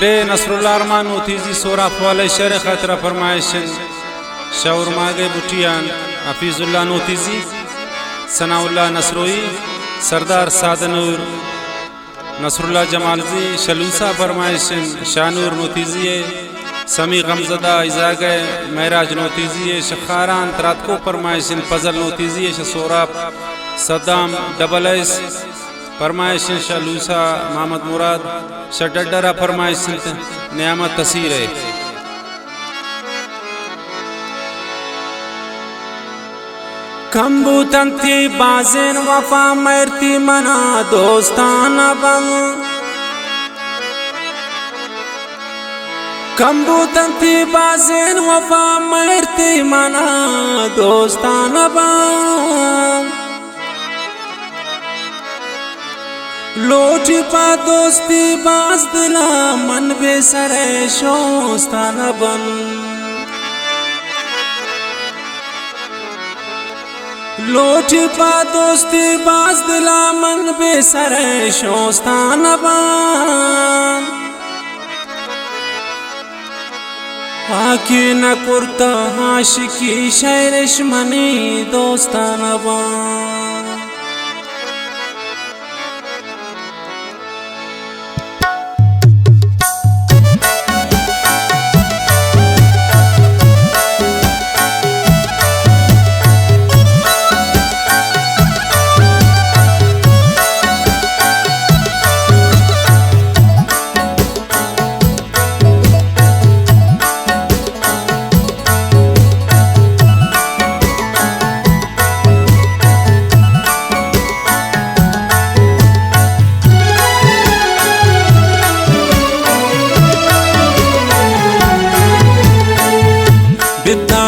pray Nasrallah अरमान नोतीजी सोरा फवाले शेर खतरा फरमाइशन शौर मागे बुटियान हफीजुल्लाह नोतीजी सनाउल्लाह नसरोई सरदार सादनूर नसरुल्लाह जमालजी शलूसा फरमाइशन शानूर नोतीजी समी गमजदा इजागे महराज नोतीजी शखारान त्रातको फरमाइशन फजल नोतीजी सोराब सद्दाम डबल एस फरमाइशन शलूसा मोहम्मद मुराद शडडरा फरमाइशन नियामत तसीर है कंबूतंती बाजेन वफा मरती मना दोस्ताना बम कंबूतंती बाजेन वफा मरती मना दोस्ताना बम लोटी पा दोस्ती बाज दिला मन बेसरे शोस्ताना बन लोटी पा दोस्ती बाज दिला मन बेसरे शोस्ताना बन आकी न कुर्ता आशिकी शैरिश मनी दोस्ताना बन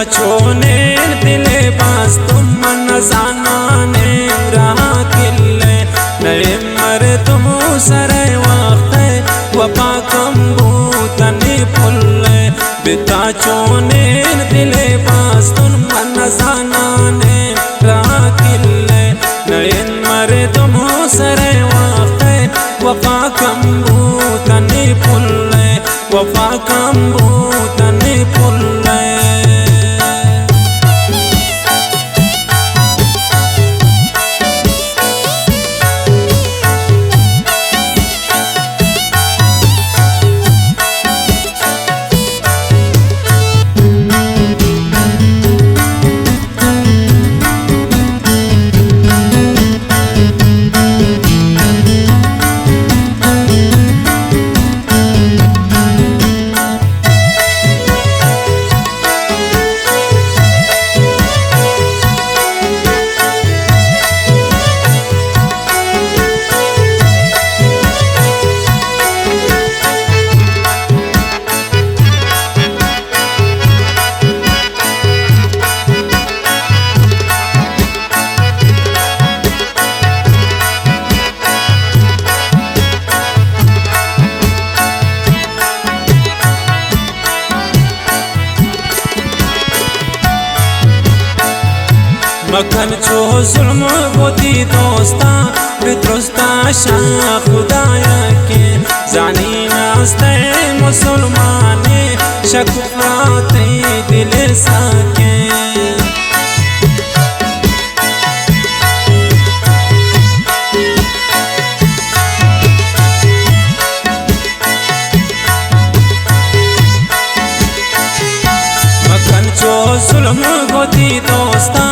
छोने दिले बास तुम मन जाना ने रहा किले नए मर तुम सरे वक्त वफा कंबूतनी फुल्ले बिता छोने दिले बास तुम मन जाना ने रहा किले नए मर तुम सरे वक्त वफा कंबूतनी फुल्ले वफा कंबूतनी फुल्ले मखन चो जुल्म बोती दोस्ता बिद्रुस्ता शाह खुदाया के जानी नास्ते मुसलमाने शकुफाते दिल साके मखन चो जुल्म बोती दोस्ता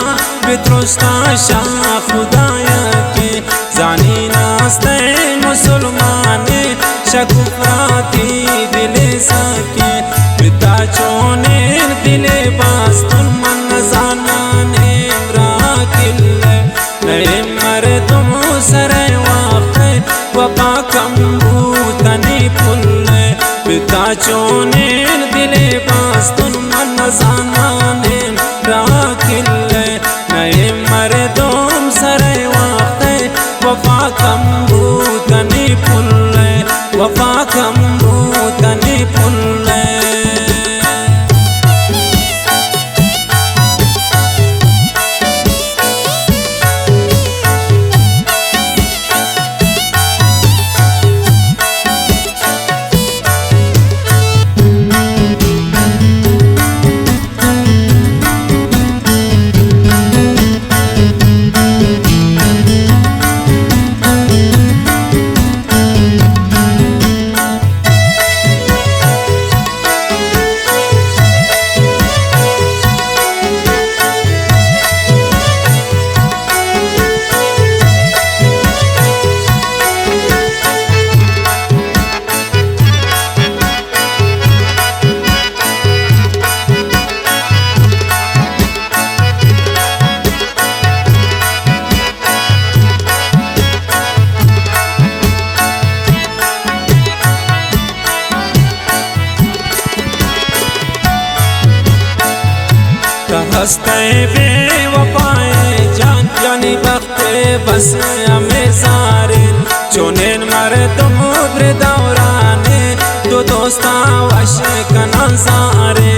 बिद्रुस्ता शाह खुदाया के जानी नास्ते मुसलमाने शकुफाती दिले साके बिता चोने दिले बास तुम मन जाना ने राकिले नए मर तुम सरे वक्त वफा कंबूतनी फुल्ले बिता चोने दिले बास तुम मन जाना ने राकिले नए मर्दों सरे वक्त वफा कंबूतनी फुल्ले वफा कंबूतनी फुल्ले हंसते बेवफाए जान यानी वक्त बस हमें सारे चुनेन मरे तुम उब्र दौराने दो दोस्ता वश कना सारे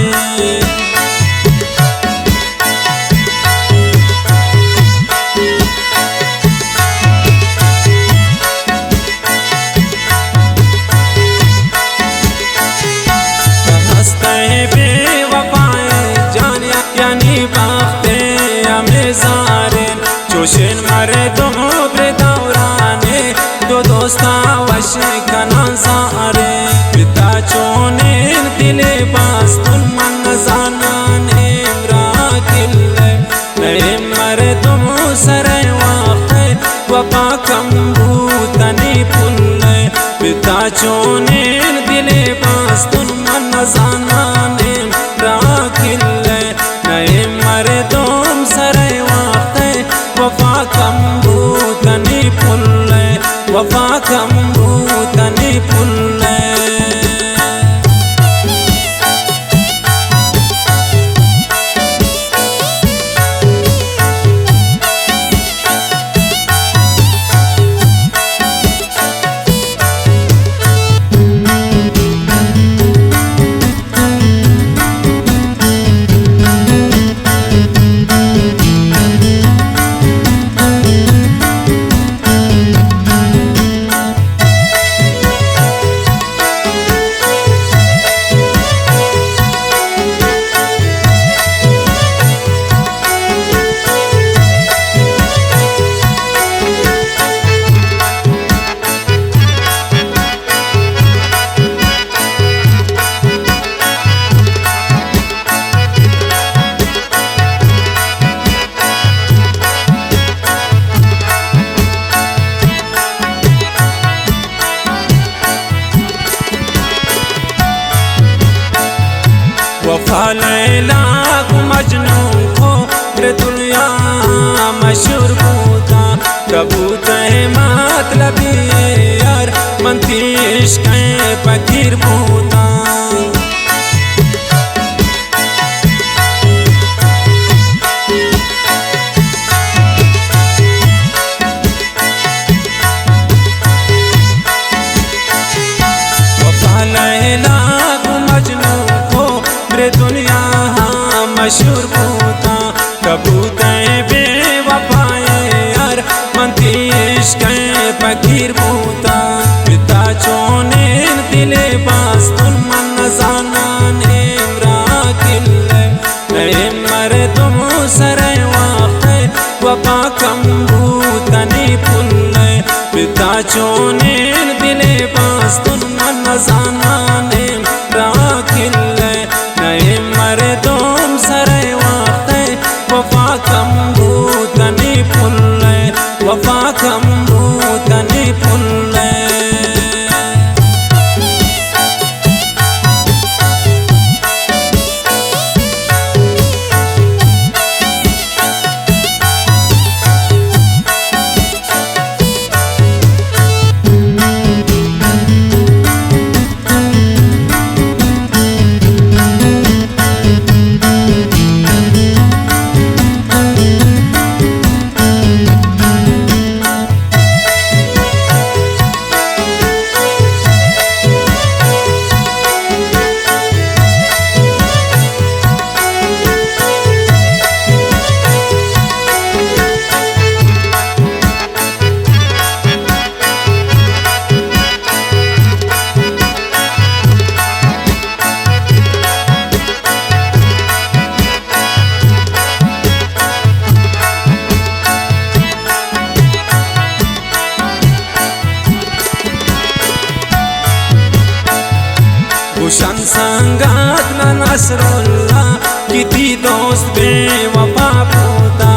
जोशन मरे तुम उब्र दौराने दो दोस्ता वश कना सारे पिता चोने दिले बास तुम मन जानाने राकिल नए मरे तुम सरे वाक़े वफा कम्बूतनी पुल पिता चोने दिले बास तुम मन जानाने राकिल नए मरे तुम सरे वफा कम्बूतनी पुल वफा कम्बूतनी पुल वफा लैला मजनू को दुनिया मशहूर बूता कबूत है मतलब यार मनती इश्क फकीर बूता वफा लैला मजनू दुनिया मशहूर बूता कबूत बेवफाए यार मनती इश्क फकीर बूता पिता चोने दिले बास तुम मन जानाने राकिल नए मरे तुम सरे वाक़े वफा कम्बूतनी पुल पिता चोने दिले बास तुम मन जानाने राकिल नए मरे तुम सरे वाक़े वफा कम्बूतनी पुल वफा कम्बूतनी पुल गुशन संगात न नसरुल्ला किती दोस्त बेवफा बूता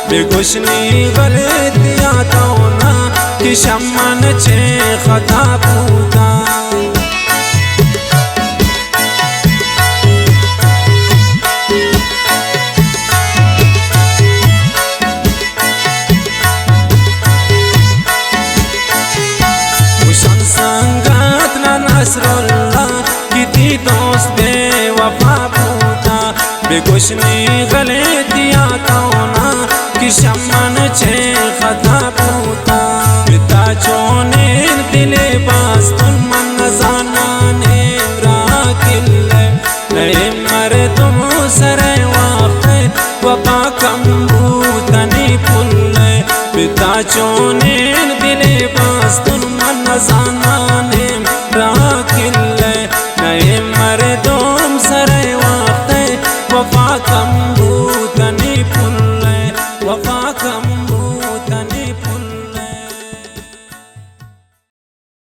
बेगुशनी गलतियाँ तो ना कि शमन छे खता बूता गुशन संगात न नसरुल्ला किती दोस्त बेवफा बूता बेगुशनी गलतियाँ कौना कि शमन छे खता पूता पिता चोने दिले बास्तुन मन जाना ने राकिल मर तुम सरे वाक़ वपा कम्बूतनी पुल पिता चोने दिले बास्तुन मन जाना